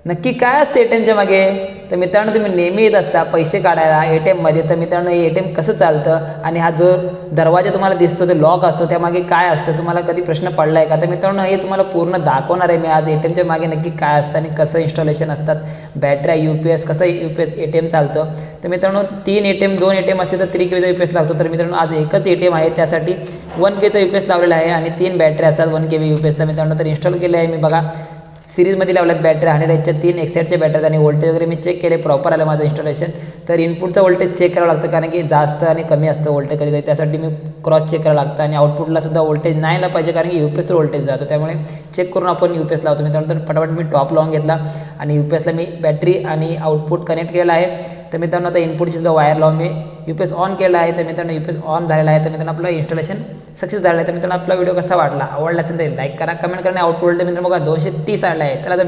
नक्की काय असते ATMच्या मागे? तर मित्रांनो, तुम्ही नेहमी येत असता पैसे काढायला ATMमध्ये. तर मित्रांनो, हे ATM कसं चालतं आणि हा जो दरवाजा तुम्हाला दिसतो तो लॉक असतो, त्यामागे काय असतं? तुम्हाला कधी प्रश्न पडला आहे का? तर मित्रांनो, हे तुम्हाला पूर्ण दाखवणार आहे मी आज. ATMच्या मागे नक्की काय असतं आणि कसं इन्स्टॉलेशन असतात, बॅटऱ्या, UPS, कसं ATM चालतं. तर मित्रांनो, 2 ATM असते तर 3 kW UPS लागतो. तर मित्रांनो, आज एकच ATM आहे, त्यासाठी 1 kW UPS लावलेला आहे आणि 3 बॅटऱ्या असतात 1 kW UPS. तर मित्रांनो, तर इन्स्टॉल केले आहे मी बघा. सिरीजमध्ये लावल्यात बॅटरी 100Hच्या 3 एक्साईडच्या बॅटऱ्या आणि व्होल्टेज वगैरे मी चेक केले, प्रॉपर आलं माझं इन्स्टॉलेशन. तर इनपुटचं व्होल्टेज चेक करावं लागतं, कारण की जास्त आणि कमी असतं व्होल्टेज कधी कधी, त्यासाठी मी क्रॉस चेक करावं लागतं. आणि आउटपुटला सुद्धा व्होल्टेज नाही आला पाहिजे, कारण की UPSवर व्होल्टेज जातो, त्यामुळे चेक करून आपण UPS लावतो. मित्रांनो, तर फटाफट मी टॉप लावून घेतला आणि UPSला मी बॅटरी आणि आउटपुट कनेक्ट केलेला आहे. तर मित्रांनो, आता इनपुटची सुद्धा वायर लावून मी UPS ऑन केला आहे. तर मित्रांनो, UPS ऑन झालेला आहे. तर मित्रांनो, आपलं इन्स्टॉलेशन सक्सेस झालं आहे. तर मित्रांनो, आपला व्हिडिओ कसा वाटला, आवडला असेल तर लाईक करा, कमेंट करा आणि आउटपुट मित्रांनो बघा 230 आला आहे. चला तर